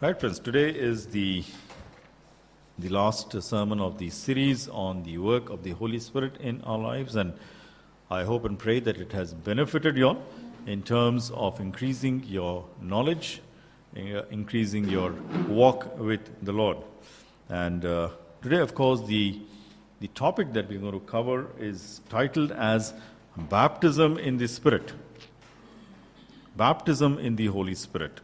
Right, friends, today is the last sermon of the series on the work of the Holy Spirit in our lives, and I hope and pray that it has benefited you all in terms of increasing your knowledge, increasing your walk with the Lord. And today, of course, the topic that we're going to cover is titled as Baptism in the Spirit. Baptism in the Holy Spirit.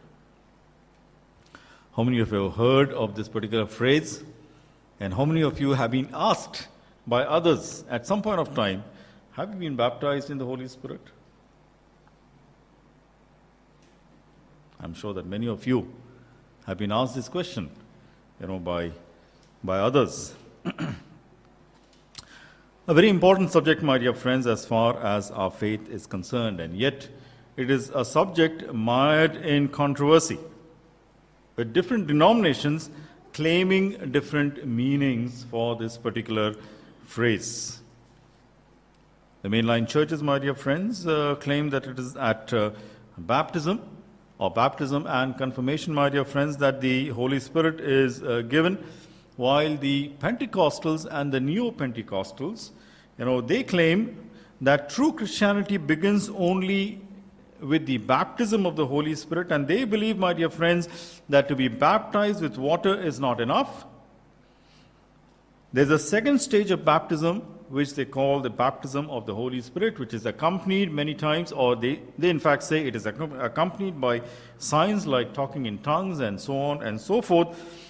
How many of you have heard of this particular phrase? And how many of you have been asked by others at some point of time, have you been baptized in the Holy Spirit? I'm sure that many of you have been asked this question, by others. A very important subject, my dear friends, as far as our faith is concerned, and yet it is a subject mired in controversy, with different denominations claiming different meanings for this particular phrase. The mainline churches, my dear friends, claim that it is at baptism and confirmation, my dear friends, that the Holy Spirit is given, while the Pentecostals and the Neo-Pentecostals, they claim that true Christianity begins only with the baptism of the Holy Spirit, and they believe, my dear friends, that to be baptized with water is not enough. There's a second stage of baptism, which they call the baptism of the Holy Spirit, which is accompanied many times, or they in fact say it is accompanied by signs like talking in tongues and so on and so forth,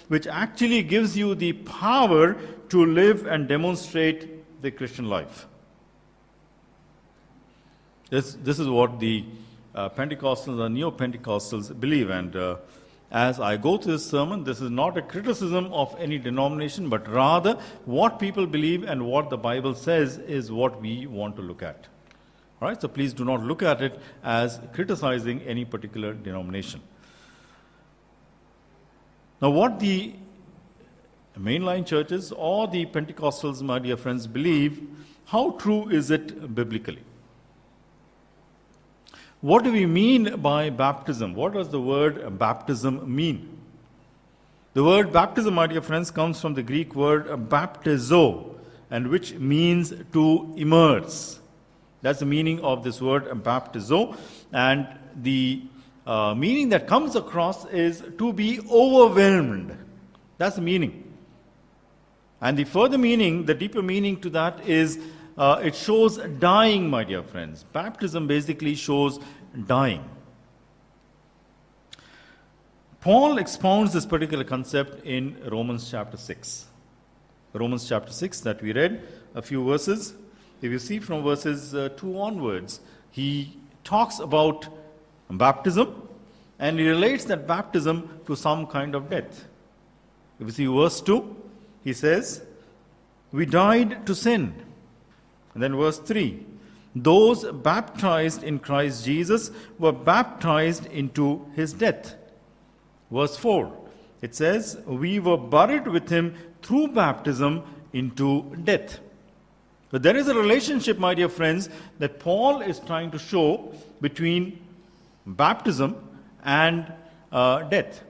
which actually gives you the power to live and demonstrate the Christian life. This is what the Pentecostals and Neo-Pentecostals believe, and as I go through this sermon, this is not a criticism of any denomination, but rather what people believe and what the Bible says is what we want to look at. All right, so please do not look at it as criticizing any particular denomination. Now, what the mainline churches or the Pentecostals, my dear friends, believe, how true is it biblically? What do we mean by baptism? What does the word baptism mean? The word baptism, my dear friends, comes from the Greek word baptizo, and which means to immerse. That's the meaning of this word baptizo, and the meaning that comes across is to be overwhelmed. That's the meaning. And the further meaning, the deeper meaning to that is it shows dying, my dear friends. Baptism basically shows dying. Paul expounds this particular concept in Romans chapter 6. Romans chapter 6 that we read, a few verses. If you see from verses 2 onwards, he talks about baptism, and he relates that baptism to some kind of death. If you see verse 2, he says, we died to sin. And then verse 3, those baptized in Christ Jesus were baptized into his death. Verse 4, it says, we were buried with him through baptism into death. But there is a relationship, my dear friends, that Paul is trying to show between baptism and death.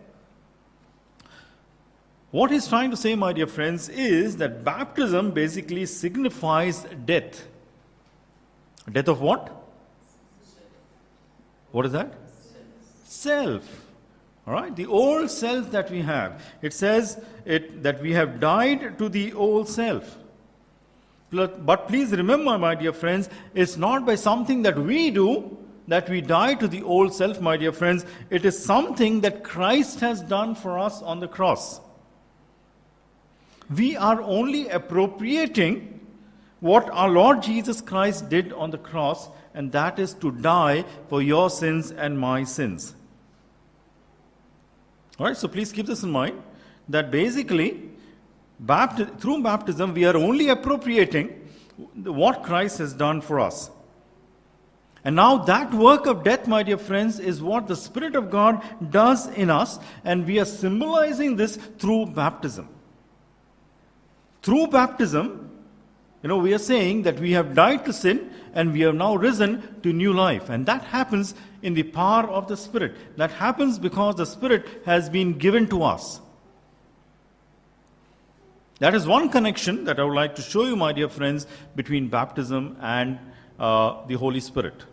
What he's trying to say, my dear friends, is that baptism basically signifies death. Death of what? What is that? Self. All right, the old self that we have. It says that we have died to the old self. But please remember, my dear friends, it's not by something that we do that we die to the old self, my dear friends. It is something that Christ has done for us on the cross. We are only appropriating what our Lord Jesus Christ did on the cross, and that is to die for your sins and my sins. All right, so please keep this in mind, that basically, through baptism, we are only appropriating what Christ has done for us. And now that work of death, my dear friends, is what the Spirit of God does in us, and we are symbolizing this through baptism. Through baptism, We are saying that we have died to sin and we have now risen to new life. And that happens in the power of the Spirit. That happens because the Spirit has been given to us. That is one connection that I would like to show you, my dear friends, between baptism and the Holy Spirit.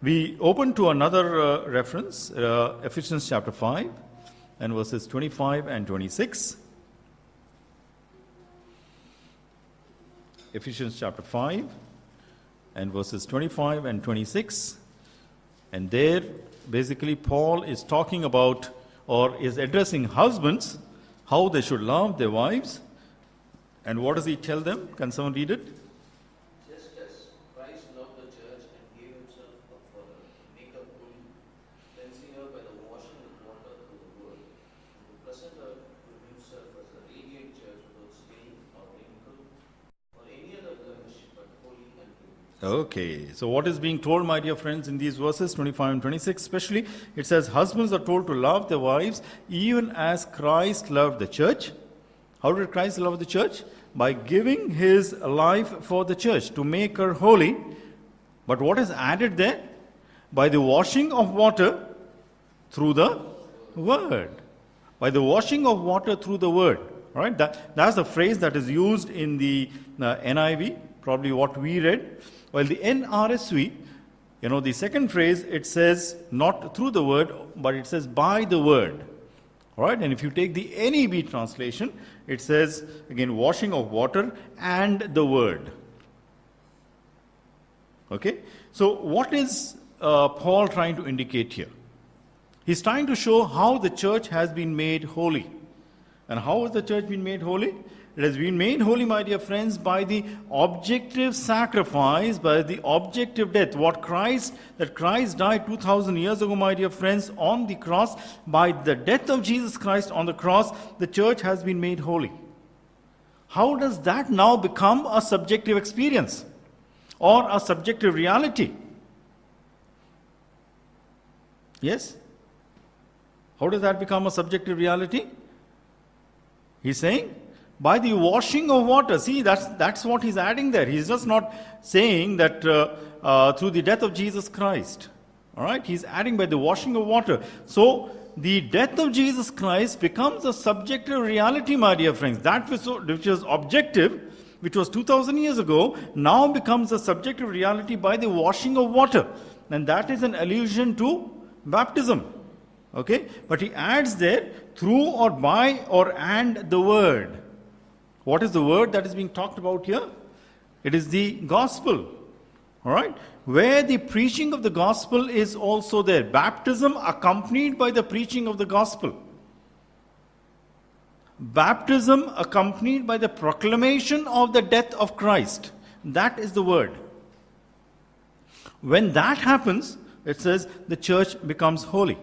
We open to another reference, Ephesians chapter 5 and verses 25 and 26. Ephesians chapter 5 and verses 25 and 26. And there, basically, Paul is talking about, or is addressing husbands, how they should love their wives. And what does he tell them? Can someone read it? Just as Christ loved the church and gave himself up for her, to make her holy, cleansing her by the washing with water through the word, and to present her to himself as a radiant church without stain or wrinkle or any other blemish, but holy and pure. Okay, so what is being told, my dear friends, in these verses 25 and 26 especially? It says, husbands are told to love their wives even as Christ loved the church. How did Christ love the church? By giving his life for the church to make her holy. But what is added there? By the washing of water through the word. By the washing of water through the word. All right, that's the phrase that is used in the NIV, probably what we read. While the NRSV, the second phrase, it says not through the word, but it says by the word. All right, and if you take the NEB translation, it says, again, washing of water and the word. Okay, so what is Paul trying to indicate here? He's trying to show how the church has been made holy. And how has the church been made holy? It has been made holy, my dear friends, by the objective sacrifice, by the objective death. That Christ died 2,000 years ago, my dear friends, on the cross. By the death of Jesus Christ on the cross, the church has been made holy. How does that now become a subjective experience or a subjective reality? Yes? How does that become a subjective reality? He's saying, by the washing of water. See, that's what he's adding there. He's just not saying that through the death of Jesus Christ. All right? He's adding by the washing of water. So, the death of Jesus Christ becomes a subjective reality, my dear friends. That which was objective, which was 2,000 years ago, now becomes a subjective reality by the washing of water. And that is an allusion to baptism. Okay? But he adds there, through or by or and the word. What is the word that is being talked about here? It is the gospel. All right? Where the preaching of the gospel is also there. Baptism accompanied by the preaching of the gospel. Baptism accompanied by the proclamation of the death of Christ. That is the word. When that happens, it says the church becomes holy.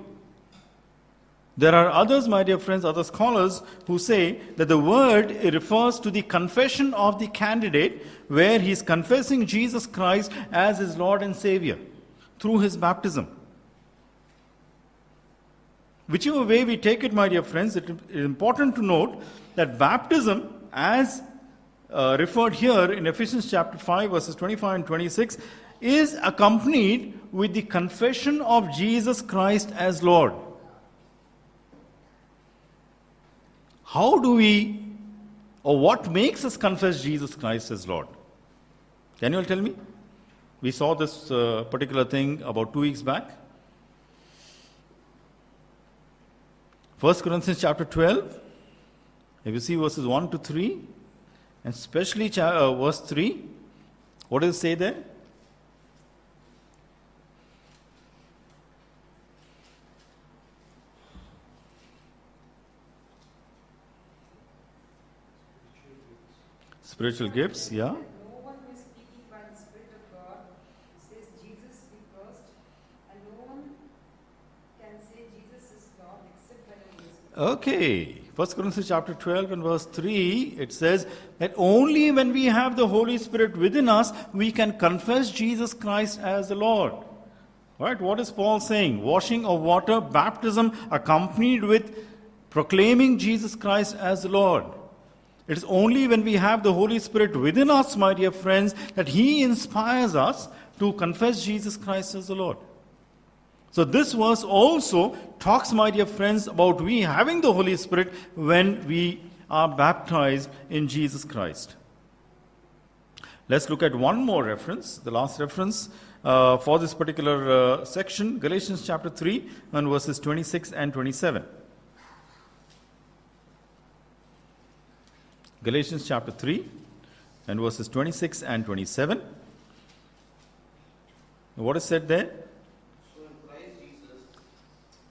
There are others, my dear friends, other scholars who say that the word refers to the confession of the candidate where he is confessing Jesus Christ as his Lord and Savior through his baptism. Whichever way we take it, my dear friends, it is important to note that baptism, as referred here in Ephesians chapter 5, verses 25 and 26, is accompanied with the confession of Jesus Christ as Lord. How do we, or what makes us confess Jesus Christ as Lord? Can you all tell me? We saw this particular thing about 2 weeks back. 1 Corinthians chapter 12. If you see verses 1 to 3, and especially verse 3, what does it say there? Spiritual gifts, yeah. No one who is speaking by the Spirit of God says Jesus be first, and no one can say Jesus is Lord except by the Holy Spirit. Okay. 1 Corinthians chapter 12 and verse 3, it says that only when we have the Holy Spirit within us, we can confess Jesus Christ as the Lord. Right? What is Paul saying? Washing of water, baptism accompanied with proclaiming Jesus Christ as the Lord. It is only when we have the Holy Spirit within us, my dear friends, that He inspires us to confess Jesus Christ as the Lord. So this verse also talks, my dear friends, about we having the Holy Spirit when we are baptized in Jesus Christ. Let's look at one more reference, the last reference for this particular section, Galatians chapter 3 and verses 26 and 27. Galatians chapter 3 and verses 26 and 27. What is said there? So in Christ Jesus,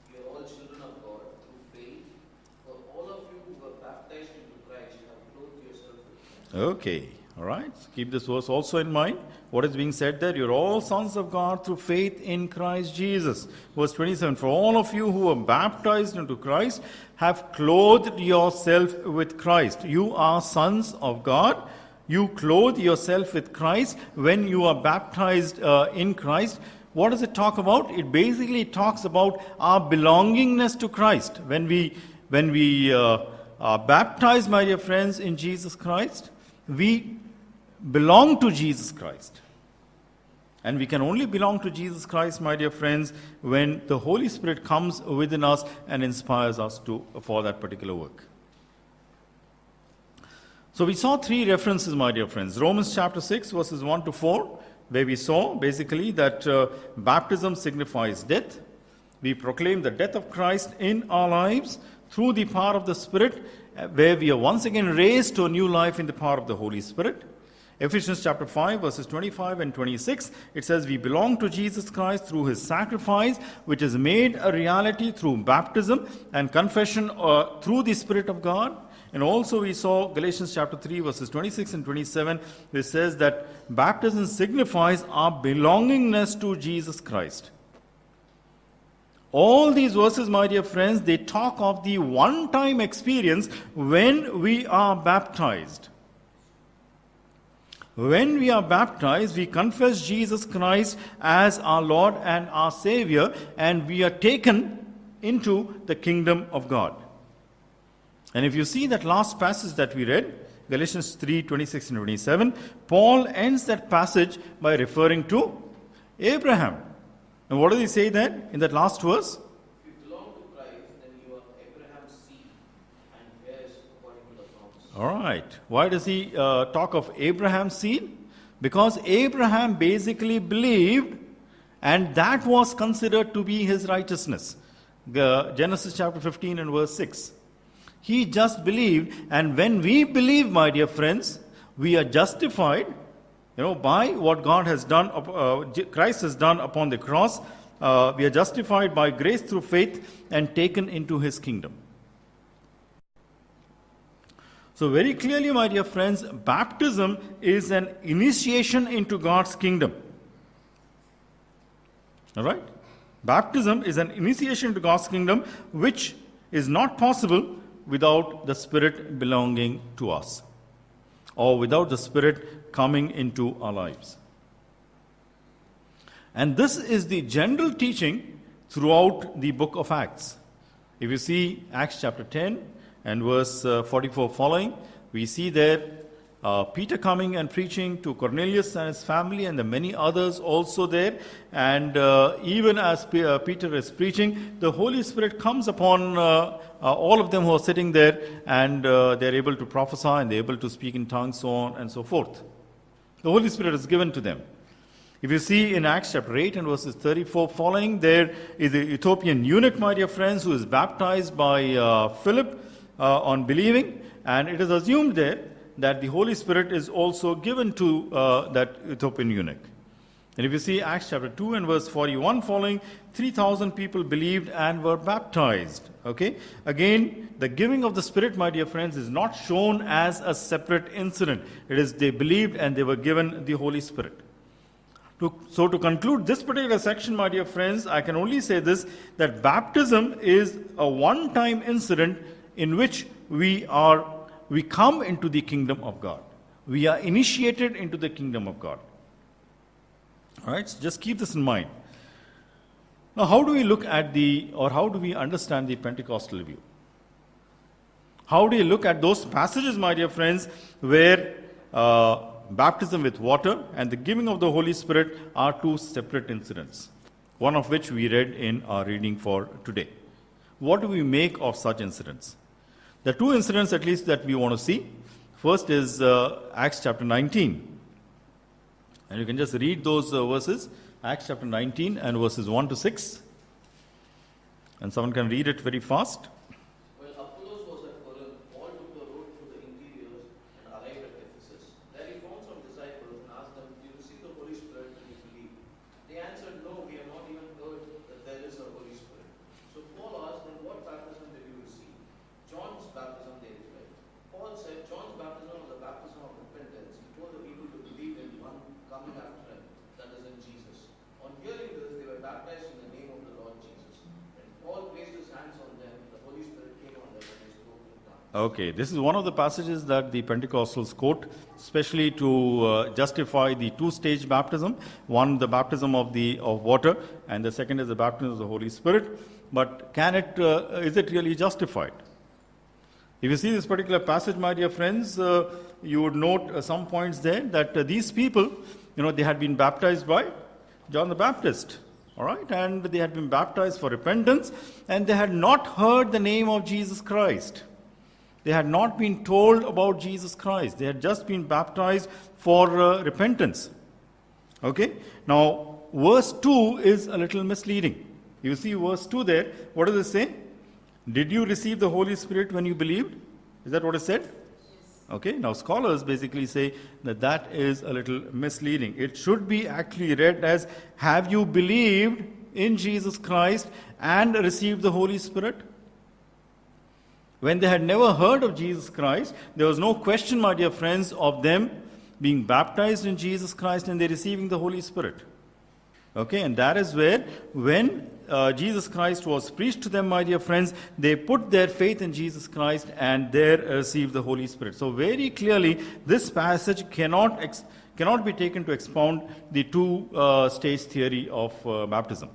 you are all children of God through faith. For all of you who were baptized into Christ have clothed yourself with Him. Okay, all right. Keep this verse also in mind. What is being said there? You're all sons of God through faith in Christ Jesus. Verse 27, for all of you who were baptized into Christ have clothed yourself with Christ. You are sons of God. You clothe yourself with Christ when you are baptized in Christ. What does it talk about? It basically talks about our belongingness to Christ. When we are baptized, my dear friends, in Jesus Christ, we belong to Jesus Christ. And we can only belong to Jesus Christ, my dear friends, when the Holy Spirit comes within us and inspires us for that particular work. So we saw three references, my dear friends. Romans chapter 6, verses 1 to 4, where we saw basically that baptism signifies death. We proclaim the death of Christ in our lives through the power of the Spirit, where we are once again raised to a new life in the power of the Holy Spirit. Ephesians chapter 5, verses 25 and 26, it says, we belong to Jesus Christ through His sacrifice, which is made a reality through baptism and confession through the Spirit of God. And also we saw Galatians chapter 3, verses 26 and 27, which says that baptism signifies our belongingness to Jesus Christ. All these verses, my dear friends, they talk of the one-time experience when we are baptized. When we are baptized, we confess Jesus Christ as our Lord and our Savior, and we are taken into the kingdom of God. And if you see that last passage that we read, Galatians 3, 26 and 27, Paul ends that passage by referring to Abraham. And what does he say then in that last verse? If you belong to Christ, then you are Abraham's seed and heirs according to the promise. All right. Why does he talk of Abraham's seed? Because Abraham basically believed, and that was considered to be his righteousness. Genesis chapter 15 and verse 6. He just believed, and when we believe, my dear friends, we are justified, by what God has done, Christ has done upon the cross. We are justified by grace through faith and taken into His kingdom. So very clearly, my dear friends, baptism is an initiation into God's kingdom. All right? Baptism is an initiation to God's kingdom, which is not possible without the Spirit belonging to us, or without the Spirit coming into our lives. And this is the general teaching throughout the book of Acts. If you see Acts chapter 10 and verse 44 following, we see there Peter coming and preaching to Cornelius and his family, and the many others also there. And even as Peter is preaching, the Holy Spirit comes upon all of them who are sitting there, and they're able to prophesy, and they're able to speak in tongues, so on and so forth. The Holy Spirit is given to them. If you see in Acts chapter 8 and verses 34 following, there is the Ethiopian eunuch, my dear friends, who is baptized by Philip on believing, and it is assumed there that the Holy Spirit is also given to that Ethiopian eunuch. And if you see Acts chapter 2 and verse 41 following, 3,000 people believed and were baptized. Okay? Again, the giving of the Spirit, my dear friends, is not shown as a separate incident. It is they believed and they were given the Holy Spirit. So to conclude this particular section, my dear friends, I can only say this, that baptism is a one-time incident in which we come into the kingdom of God. We are initiated into the kingdom of God. All right, so just keep this in mind. Now, how do we look at how do we understand the Pentecostal view? How do you look at those passages, my dear friends, where baptism with water and the giving of the Holy Spirit are two separate incidents, one of which we read in our reading for today? What do we make of such incidents? The two incidents, at least, that we want to see. First is Acts chapter 19. And you can just read those verses, Acts chapter 19 and verses 1 to 6. And someone can read it very fast. While Apollos was at Corinth, Paul took the road through the interiors and arrived at Ephesus. There he found some disciples and asked them, "Did you receive the Holy Spirit when you believed?" They answered, "No, we have not even heard that there is a Holy Spirit." So Paul asked them, "What baptism did you receive?" "John's baptism," they replied. Paul said, "John's baptism was the baptism of repentance. He told the people to believe in one coming after him, that is in Jesus." On hearing this, they were baptized in the name of the Lord Jesus. When Paul placed his hands on them, the Holy Spirit came on them and they spoke in tongues. Okay, this is one of the passages that the Pentecostals quote, especially to justify the two-stage baptism. One, the baptism of water, and the second is the baptism of the Holy Spirit. But is it really justified? If you see this particular passage, my dear friends, you would note some points there that these people, they had been baptized by John the Baptist. All right, and they had been baptized for repentance, and they had not heard the name of Jesus Christ. They had not been told about Jesus Christ. They had just been baptized for repentance. Okay, now verse 2 is a little misleading. You see verse 2 there, what does it say? Did you receive the Holy Spirit when you believed? Is that what it said? Okay, now scholars basically say that is a little misleading. It should be actually read as, have you believed in Jesus Christ and received the Holy Spirit? When they had never heard of Jesus Christ, there was no question, my dear friends, of them being baptized in Jesus Christ and they receiving the Holy Spirit. Okay, and that is where, when Jesus Christ was preached to them, my dear friends, they put their faith in Jesus Christ and there received the Holy Spirit. So very clearly, this passage cannot be taken to expound the two-stage theory of baptism.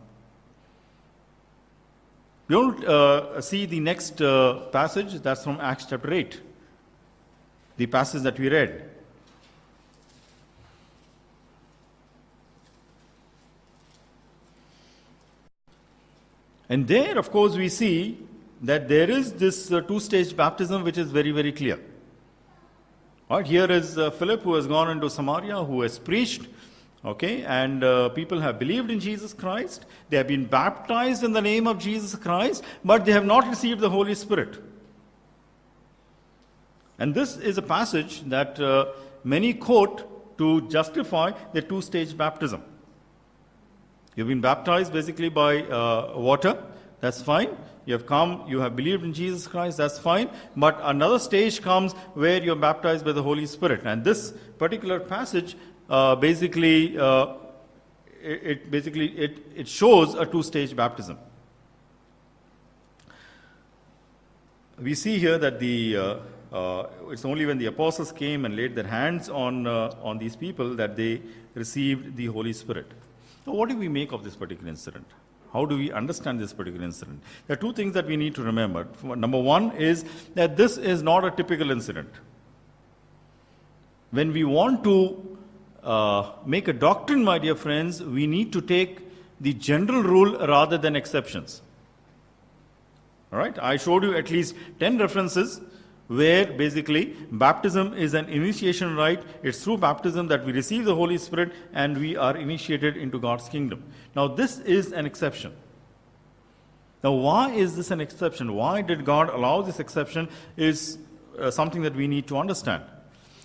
We don't see the next passage, that's from Acts chapter 8, the passage that we read. And there, of course, we see that there is this two-stage baptism which is very, very clear. All right, here is Philip, who has gone into Samaria, who has preached, okay, and people have believed in Jesus Christ. They have been baptized in the name of Jesus Christ, but they have not received the Holy Spirit. And this is a passage that many quote to justify the two-stage baptism. You've been baptized basically by water, that's fine. You have come, you have believed in Jesus Christ, that's fine. But another stage comes where you're baptized by the Holy Spirit. And this particular passage basically shows a two-stage baptism. We see here that it's only when the apostles came and laid their hands on these people that they received the Holy Spirit. Now, what do we make of this particular incident? How do we understand this particular incident? There are two things that we need to remember. Number one is that this is not a typical incident. When we want to make a doctrine, my dear friends, we need to take the general rule rather than exceptions. All right? I showed you at least 10 references where basically baptism is an initiation rite. It's through baptism that we receive the Holy Spirit and we are initiated into God's kingdom. Now this is an exception. Now why is this an exception? Why did God allow this exception is something that we need to understand.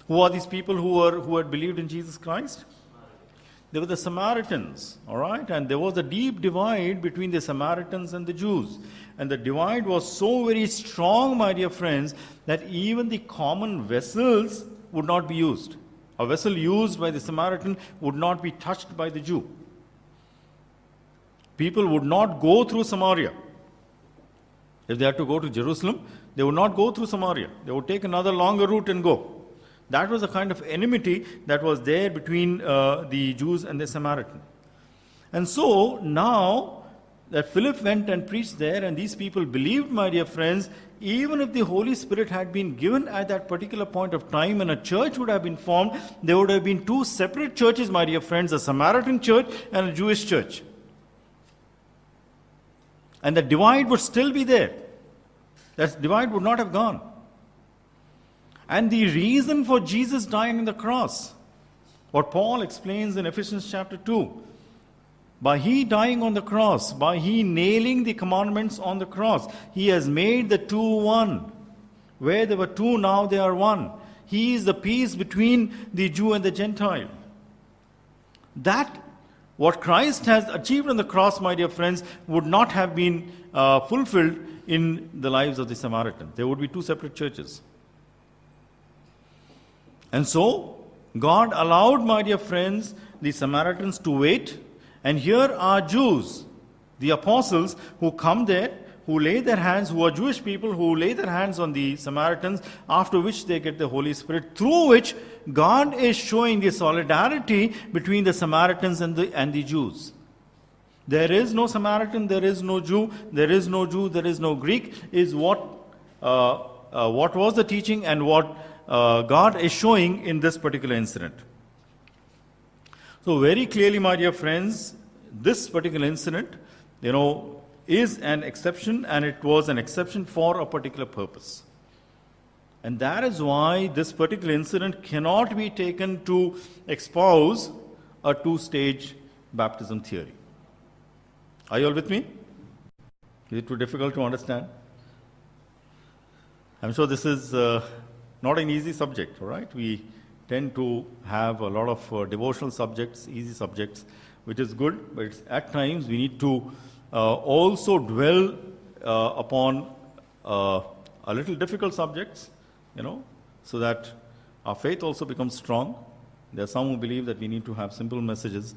Who are these people who had believed in Jesus Christ? They were the Samaritans, all right? And there was a deep divide between the Samaritans and the Jews. And the divide was so very strong, my dear friends, that even the common vessels would not be used. A vessel used by the Samaritan would not be touched by the Jew. People would not go through Samaria. If they had to go to Jerusalem, they would not go through Samaria. They would take another longer route and go. That was a kind of enmity that was there between the Jews and the Samaritan. And so now that Philip went and preached there, and these people believed, my dear friends, even if the Holy Spirit had been given at that particular point of time and a church would have been formed, there would have been two separate churches, my dear friends, a Samaritan church and a Jewish church. And the divide would still be there. That divide would not have gone. And the reason for Jesus dying on the cross, what Paul explains in Ephesians chapter 2, by he dying on the cross, by he nailing the commandments on the cross, he has made the two one. Where there were two, now they are one. He is the peace between the Jew and the Gentile. That, what Christ has achieved on the cross, my dear friends, would not have been fulfilled in the lives of the Samaritans. There would be two separate churches. And so, God allowed, my dear friends, the Samaritans to wait. And here are Jews, the apostles, who come there, who lay their hands, who are Jewish people, who lay their hands on the Samaritans, after which they get the Holy Spirit, through which God is showing the solidarity between the Samaritans and the Jews. There is no Samaritan, there is no Jew, there is no Jew, there is no Greek, is what was the teaching and what God is showing in this particular incident. So very clearly, my dear friends, this particular incident, is an exception, and it was an exception for a particular purpose. And that is why this particular incident cannot be taken to espouse a two-stage baptism theory. Are you all with me? Is it too difficult to understand? I'm sure this is not an easy subject, all right? We tend to have a lot of devotional subjects, easy subjects, which is good, but at times we need to also dwell upon a little difficult subjects, so that our faith also becomes strong. There are some who believe that we need to have simple messages,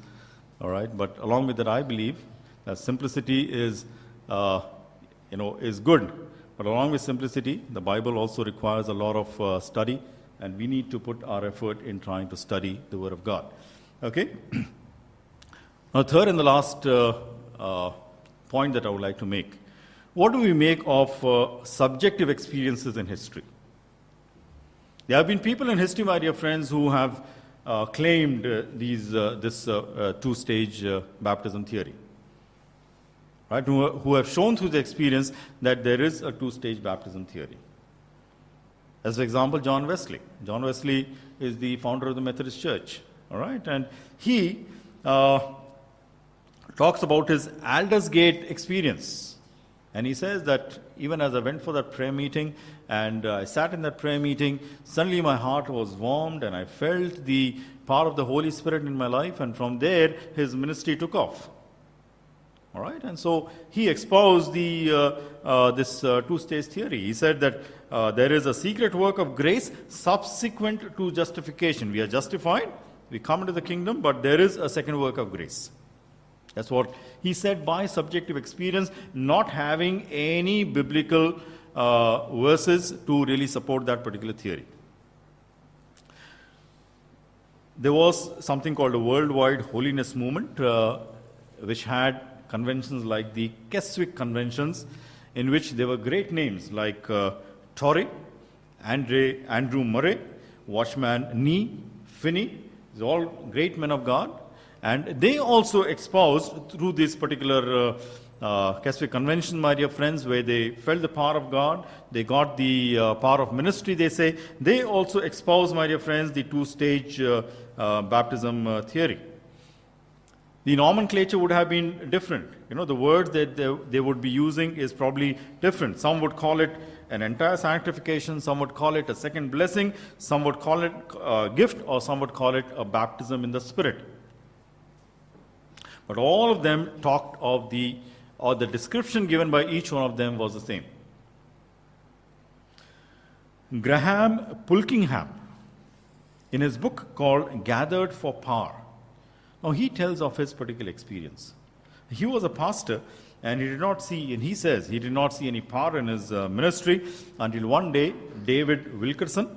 all right? But along with that, I believe that simplicity is good. But along with simplicity, the Bible also requires a lot of study, and we need to put our effort in trying to study the Word of God. Okay? Now, third and the last point that I would like to make. What do we make of subjective experiences in history? There have been people in history, my dear friends, who have claimed this two-stage baptism theory. Right? Who have shown through the experience that there is a two-stage baptism theory. As for example, John Wesley. John Wesley is the founder of the Methodist Church. All right? And he talks about his Aldersgate experience. And he says that even as I went for that prayer meeting and I sat in that prayer meeting, suddenly my heart was warmed and I felt the power of the Holy Spirit in my life, and from there his ministry took off. All right? And so he espoused this two-stage theory. He said that there is a secret work of grace subsequent to justification. We are justified, we come into the kingdom, but there is a second work of grace. That's what he said, by subjective experience, not having any biblical verses to really support that particular theory. There was something called a worldwide holiness movement, which had conventions like the Keswick Conventions, in which there were great names like Torrey, Andrew Murray, Watchman Nee, Finney. These are all great men of God. And they also espoused through this particular Keswick Convention, my dear friends, where they felt the power of God, they got the power of ministry, they say. They also espoused, my dear friends, the two-stage baptism theory. The nomenclature would have been different. The words that they would be using is probably different. Some would call it an entire sanctification, some would call it a second blessing, some would call it a gift, or some would call it a baptism in the Spirit. But all of them talked of the description given by each one of them was the same. Graham Pulkingham, in his book called Gathered for Power, now he tells of his particular experience. He was a pastor, and he says he did not see any power in his ministry until one day David Wilkerson,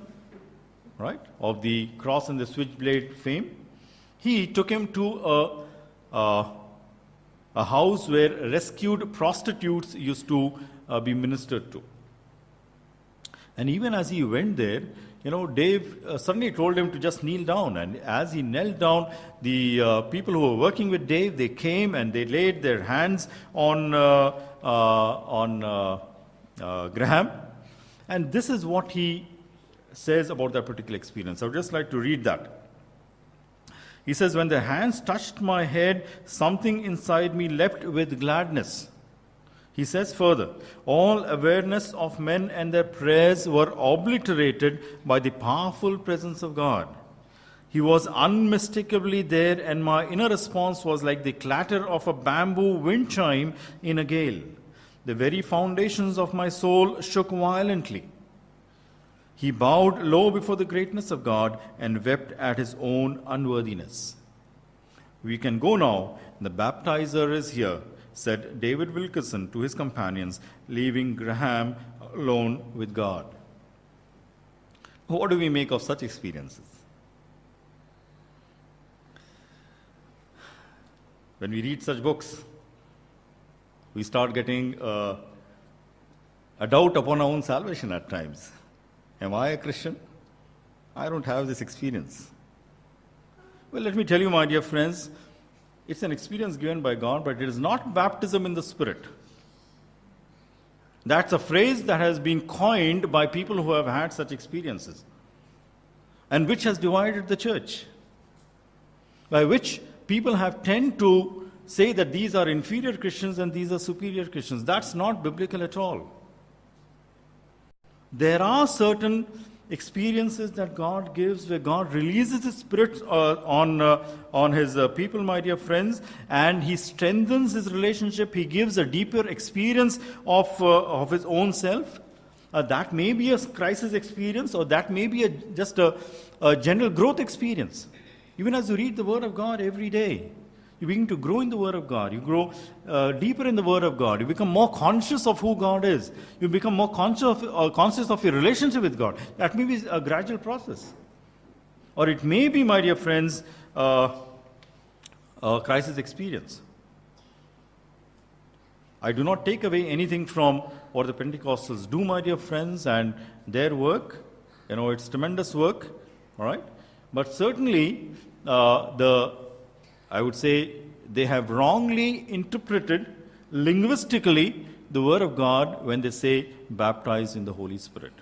right, of the Cross and the Switchblade fame, he took him to a house where rescued prostitutes used to be ministered to. And even as he went there, Dave suddenly told him to just kneel down. And as he knelt down, the people who were working with Dave, they came and they laid their hands on Graham. And this is what he says about that particular experience. I would just like to read that. He says, "When their hands touched my head, something inside me leapt with gladness." He says further, "All awareness of men and their prayers were obliterated by the powerful presence of God. He was unmistakably there, and my inner response was like the clatter of a bamboo wind chime in a gale. The very foundations of my soul shook violently. He bowed low before the greatness of God and wept at his own unworthiness." "We can go now. The baptizer is here," said David Wilkerson to his companions, leaving Graham alone with God. What do we make of such experiences? When we read such books, we start getting a doubt upon our own salvation at times. Am I a Christian? I don't have this experience. Well, let me tell you, my dear friends, it's an experience given by God, but it is not baptism in the Spirit. That's a phrase that has been coined by people who have had such experiences, and which has divided the church, by which people have tend to say that these are inferior Christians and these are superior Christians. That's not biblical at all. There are certain experiences that God gives where God releases His Spirit on His people, my dear friends, and He strengthens His relationship. He gives a deeper experience of His own self. That may be a crisis experience, or that may be just a general growth experience. Even as you read the Word of God every day, you begin to grow in the Word of God. You grow deeper in the Word of God. You become more conscious of who God is. You become more conscious of your relationship with God. That may be a gradual process. Or it may be, my dear friends, a crisis experience. I do not take away anything from what the Pentecostals do, my dear friends, and their work. It's tremendous work, all right? But certainly, I would say they have wrongly interpreted linguistically the Word of God when they say baptized in the Holy Spirit.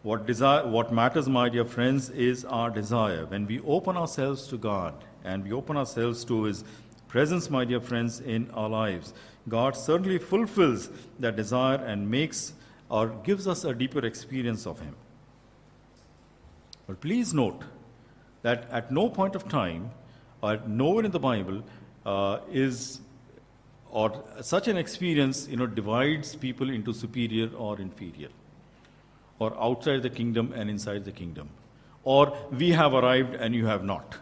What matters, my dear friends, is our desire. When we open ourselves to God and we open ourselves to His presence, my dear friends, in our lives, God certainly fulfills that desire and makes or gives us a deeper experience of Him. But please note that at no point of time, or nowhere in the Bible, such an experience, divides people into superior or inferior, or outside the kingdom and inside the kingdom, or we have arrived and you have not.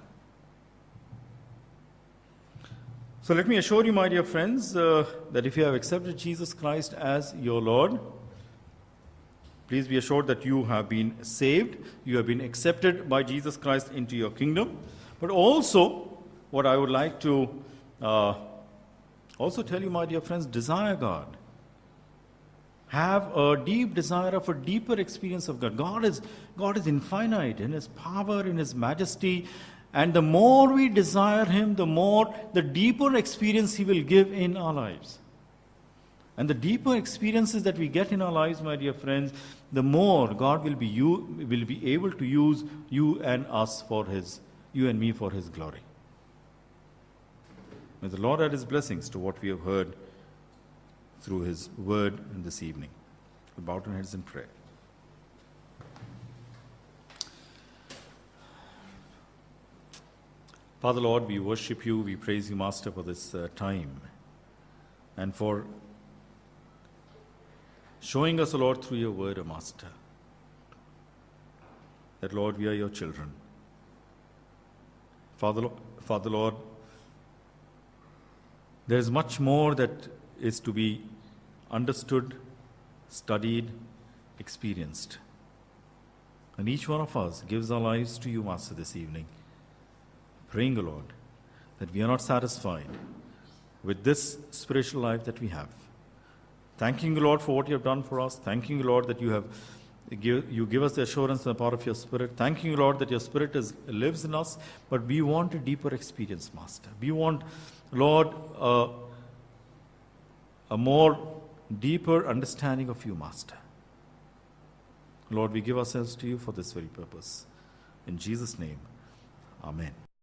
So let me assure you, my dear friends, that if you have accepted Jesus Christ as your Lord, please be assured that you have been saved, you have been accepted by Jesus Christ into your kingdom. But also, what I would like to also tell you, my dear friends, desire God. Have a deep desire of a deeper experience of God. God is infinite in His power, in His majesty, and the more we desire Him, the deeper experience He will give in our lives. And the deeper experiences that we get in our lives, my dear friends, the more God will be able to use you and us you and me for His glory. May the Lord add His blessings to what we have heard through His word in this evening. We bow our heads in prayer. Father Lord, we worship You, we praise You, Master, for this time, and for showing us, O Lord, through Your word, O Master, that, Lord, we are Your children. Father Lord, there is much more that is to be understood, studied, experienced. And each one of us gives our lives to You, Master, this evening, praying, O Lord, that we are not satisfied with this spiritual life that we have. Thanking you, Lord, for what you have done for us. Thanking you, Lord, that you give us the assurance and the power of your Spirit. Thanking you, Lord, that your Spirit lives in us, but we want a deeper experience, Master. We want, Lord, a more deeper understanding of you, Master. Lord, we give ourselves to you for this very purpose. In Jesus' name, amen.